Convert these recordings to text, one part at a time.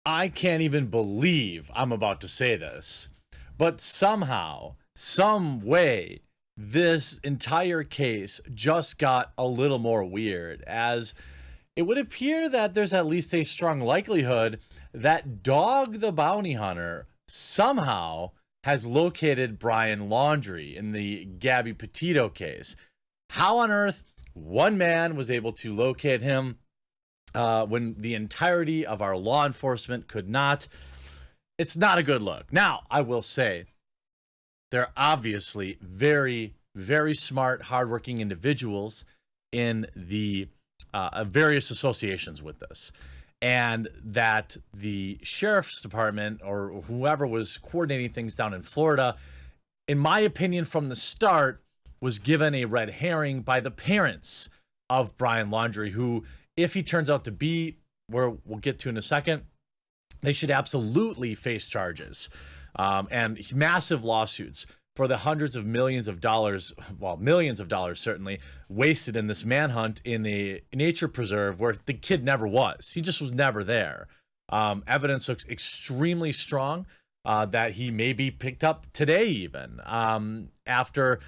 I can't even believe I'm about to say this, but somehow, some way, this entire case just got a little more weird, as it would appear that there's at least a strong likelihood that Dog the Bounty Hunter somehow has located Brian Laundrie in the Gabby Petito case. How on earth one man was able to locate him when the entirety of our law enforcement could not? It's not a good look. Now, I will say, they're obviously very, very smart, hardworking individuals in the various associations with this. And that the sheriff's department or whoever was coordinating things down in Florida, in my opinion, from the start, was given a red herring by the parents of Brian Laundrie, who, if he turns out to be where we'll get to in a second, they should absolutely face charges and massive lawsuits for the hundreds of millions of dollars, well, millions of dollars certainly, wasted in this manhunt in a nature preserve where the kid never was. He just was never there. Evidence looks extremely strong that he may be picked up today even, after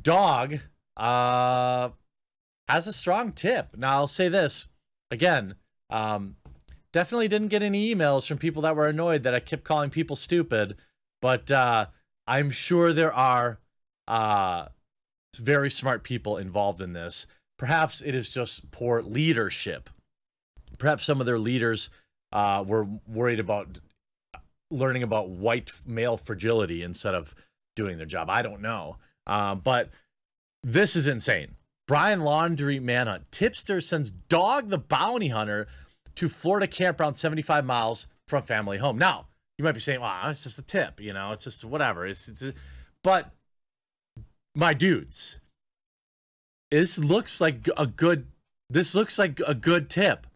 Dog has a strong tip. Now, I'll say this again. Definitely didn't get any emails from people that were annoyed that I kept calling people stupid, but I'm sure there are very smart people involved in this. Perhaps it is just poor leadership. Perhaps some of their leaders were worried about learning about white male fragility instead of doing their job. I don't know. But this is insane. Brian Laundrie manhunt. Tipster sends Dog the Bounty Hunter to Florida campground 75 miles from family home. Now, you might be saying, well, it's just a tip, you know, it's just whatever. But my dudes, this looks like a good tip.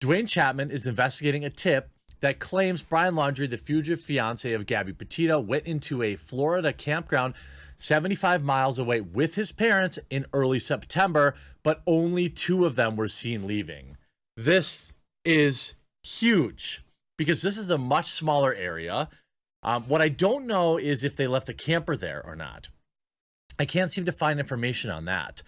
Dwayne Chapman is investigating a tip that claims Brian Laundrie, the fugitive fiance of Gabby Petito, went into a Florida campground 75 miles away with his parents in early September, but only 2 of them were seen leaving. This is huge because this is a much smaller area. What I don't know is if they left a camper there or not. I can't seem to find information on that.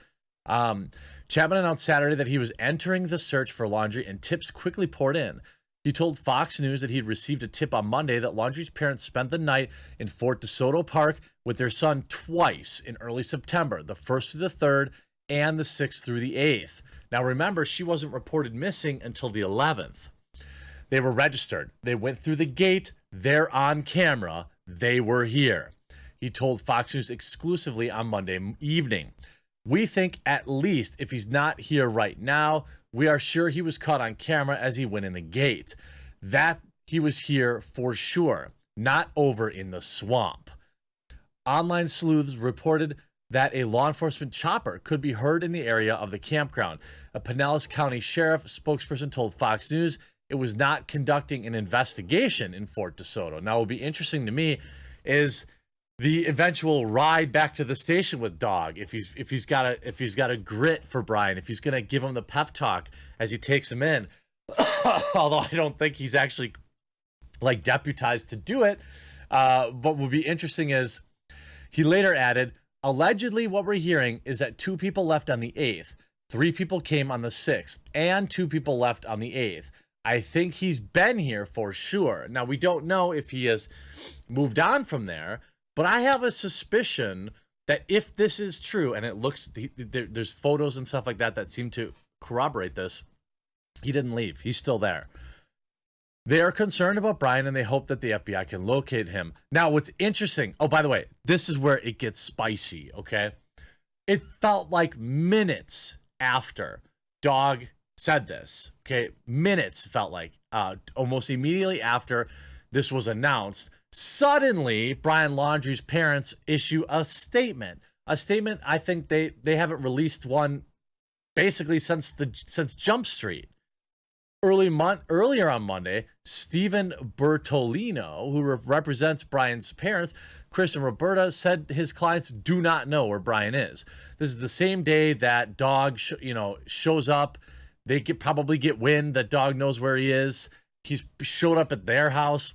Chapman announced Saturday that he was entering the search for Laundrie, and tips quickly poured in. He told Fox News that he had received a tip on Monday that Laundrie's parents spent the night in Fort DeSoto Park with their son twice in early September, the 1st through the 3rd and the 6th through the 8th. Now remember, she wasn't reported missing until the 11th. They were registered. They went through the gate. They're on camera. They were here. He told Fox News exclusively on Monday evening. We think at least if he's not here right now, we are sure he was caught on camera as he went in the gate. That he was here for sure, not over in the swamp. Online sleuths reported that a law enforcement chopper could be heard in the area of the campground. A Pinellas County sheriff spokesperson told Fox News it was not conducting an investigation in Fort DeSoto. Now, what will be interesting to me is the eventual ride back to the station with Dog. If he's got a grit for Brian, if he's gonna give him the pep talk as he takes him in, although I don't think he's actually like deputized to do it. But what will be interesting is he later added, allegedly what we're hearing is that 2 people left on the 8th, 3 people came on the 6th, and 2 people left on the 8th. I think he's been here for sure. Now, we don't know if he has moved on from there, but I have a suspicion that if this is true, and it looks, there's photos and stuff like that that seem to corroborate this, he didn't leave. He's still there. They are concerned about Brian, and they hope that the FBI can locate him. Now, what's interesting, oh, by the way, this is where it gets spicy, okay? It felt like minutes after Dog said this, okay? Minutes felt like, almost immediately after this was announced, suddenly Brian Laundrie's parents issue a statement. A statement, I think they haven't released one basically since Jump Street. Earlier on Monday, Stephen Bertolino, who represents Brian's parents, Chris and Roberta, said his clients do not know where Brian is. This is the same day that Dog shows up. They probably get wind that Dog knows where he is. He's showed up at their house.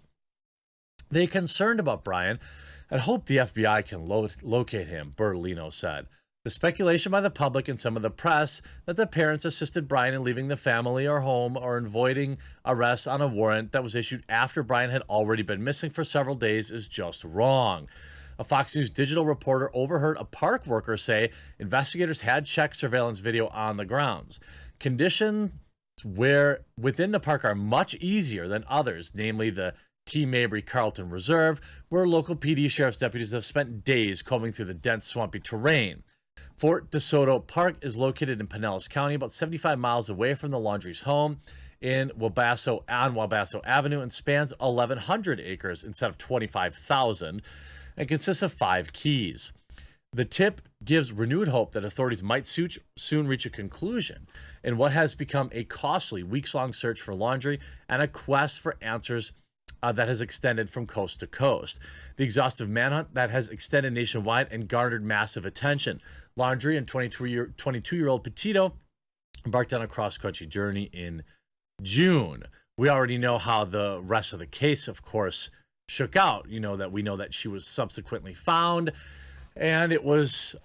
They're concerned about Brian and hope the FBI can locate him, Bertolino said. The speculation by the public and some of the press that the parents assisted Brian in leaving the family or home or avoiding arrest on a warrant that was issued after Brian had already been missing for several days is just wrong. A Fox News digital reporter overheard a park worker say investigators had checked surveillance video on the grounds. Conditions where within the park are much easier than others, namely the T. Mabry Carlton Reserve, where local PD sheriff's deputies have spent days combing through the dense, swampy terrain. Fort DeSoto Park is located in Pinellas County, about 75 miles away from the Laundrie's home on Wabasso Avenue, and spans 1,100 acres instead of 25,000, and consists of 5 keys. The tip gives renewed hope that authorities might soon reach a conclusion in what has become a costly weeks-long search for Laundrie and a quest for answers that has extended from coast to coast. The exhaustive manhunt that has extended nationwide and garnered massive attention. Laundrie and 22-year-old Petito embarked on a cross-country journey in June. We already know how the rest of the case, of course, shook out. We know that she was subsequently found, and it was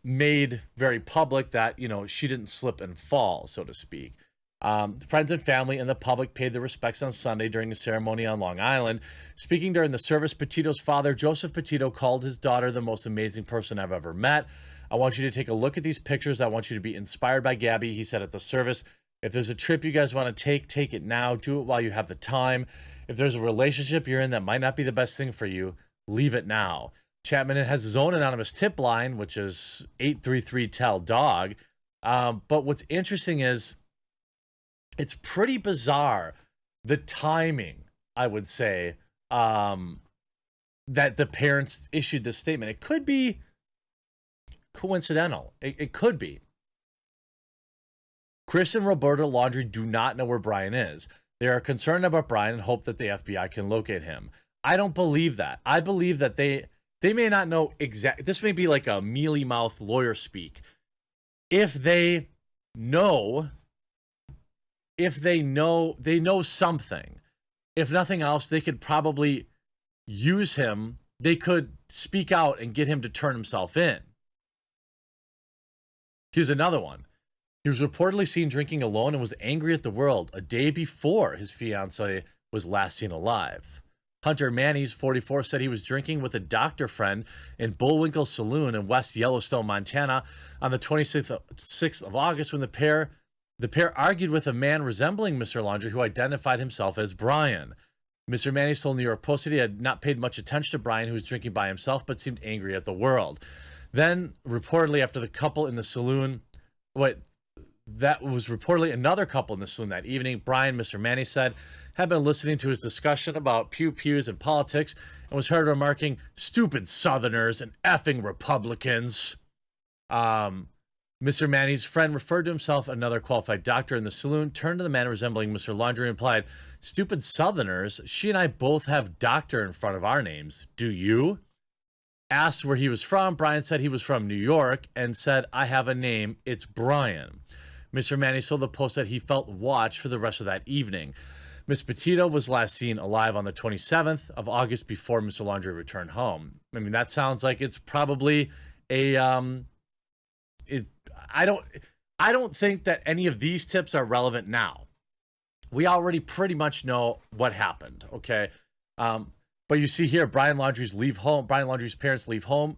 made very public that, she didn't slip and fall, so to speak. Friends and family and the public paid their respects on Sunday during the ceremony on Long Island. Speaking during the service, Petito's father, Joseph Petito, called his daughter the most amazing person I've ever met. I want you to take a look at these pictures. I want you to be inspired by Gabby, he said at the service. If there's a trip you guys want to take it now. Do it while you have the time. If there's a relationship you're in that might not be the best thing for you, leave it now. Chapman has his own anonymous tip line, which is 833-TELL-DOG. But what's interesting is it's pretty bizarre, the timing, I would say, that the parents issued this statement. It could be coincidental. It could be. Chris and Roberta Laundrie do not know where Brian is. They are concerned about Brian and hope that the FBI can locate him. I don't believe that. I believe that they may not know exactly. This may be like a mealy-mouthed lawyer speak. If they know they know something. If nothing else, they could probably use him. They could speak out and get him to turn himself in. Here's another one. He was reportedly seen drinking alone and was angry at the world a day before his fiancée was last seen alive. Hunter Manny's 44 said he was drinking with a doctor friend in Bullwinkle Saloon in West Yellowstone, Montana on the 26th of August when the pair argued with a man resembling Mr. Laundrie who identified himself as Brian. Mr. Manny told New York Post that he had not paid much attention to Brian, who was drinking by himself, but seemed angry at the world. Then, reportedly, after the couple in the saloon, that was reportedly another couple in the saloon that evening, Brian, Mr. Manny said, had been listening to his discussion about pews and politics and was heard remarking, "Stupid Southerners and effing Republicans." Mr. Manny's friend referred to himself, another qualified doctor in the saloon, turned to the man resembling Mr. Laundrie and replied, "Stupid Southerners, she and I both have doctor in front of our names. Do you?" Asked where he was from, Brian said he was from New York and said, "I have a name, it's Brian." Mr. Manny told the Post that he felt watched for the rest of that evening. Miss Petito was last seen alive on the 27th of August before Mr. Laundrie returned home. I mean, that sounds like it's probably a I don't think that any of these tips are relevant now. We already pretty much know what happened, okay? But you see here, Brian Laundrie's parents leave home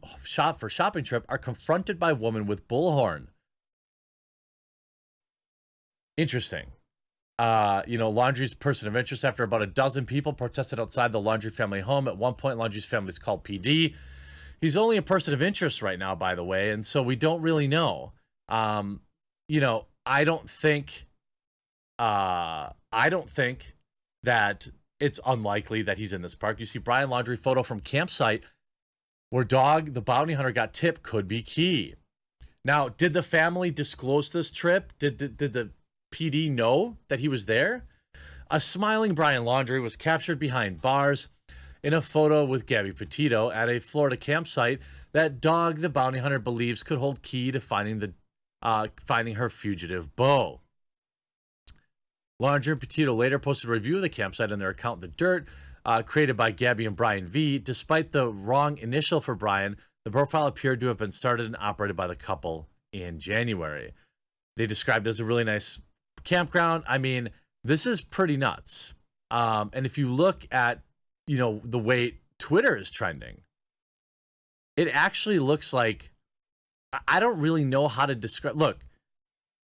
for shopping trip, are confronted by a woman with bullhorn. Interesting. Laundrie's person of interest, after about a dozen people protested outside the Laundrie family home. At one point, Laundrie's family is called PD. He's only a person of interest right now, by the way, and so we don't really know. I don't think that it's unlikely that he's in this park. You see Brian Laundrie photo from campsite where Dog, the bounty hunter, got tipped could be key. Now, did the family disclose this trip? Did the PD know that he was there? A smiling Brian Laundrie was captured behind bars in a photo with Gabby Petito at a Florida campsite that Dog, the bounty hunter, believes could hold key to finding her fugitive beau. Laundrie and Petito later posted a review of the campsite on their account, The Dirt, created by Gabby and Brian V. Despite the wrong initial for Brian, the profile appeared to have been started and operated by the couple in January. They described it as a really nice campground. I mean, this is pretty nuts. And if you look at, the way Twitter is trending, it actually looks like, I don't really know how to describe. Look,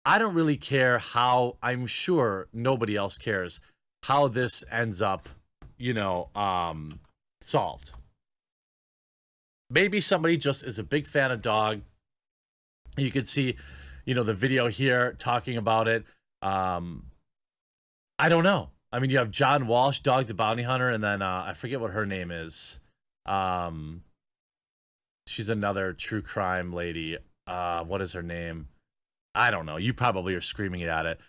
I don't really care how, I'm sure nobody else cares how this ends up, solved. Maybe somebody just is a big fan of dog. You could see, the video here talking about it. I don't know. I mean, you have John Walsh, Dog the Bounty Hunter, and then I forget what her name is. She's another true crime lady. What is her name? I don't know. You probably are screaming it at it.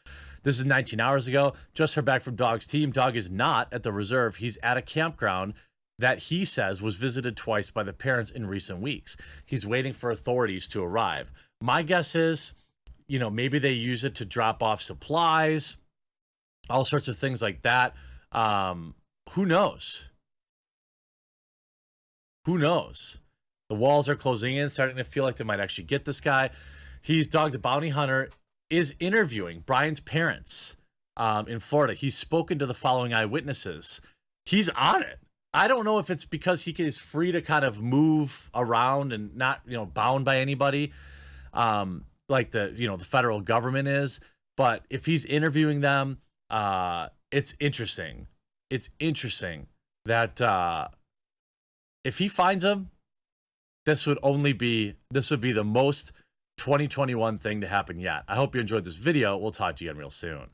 This is 19 hours ago. Just heard back from Dog's team. Dog is not at the reserve. He's at a campground that he says was visited twice by the parents in recent weeks. He's waiting for authorities to arrive. My guess is, maybe they use it to drop off supplies, all sorts of things like that. Who knows? Who knows? The walls are closing in, starting to feel like they might actually get this guy. Dog the Bounty Hunter is interviewing Brian's parents in Florida. He's spoken to the following eyewitnesses. He's on it. I don't know if it's because he is free to kind of move around and not, bound by anybody, like the federal government is. But if he's interviewing them, it's interesting. It's interesting that if he finds them, this would be the most 2021 thing to happen yet. I hope you enjoyed this video. We'll talk to you again real soon.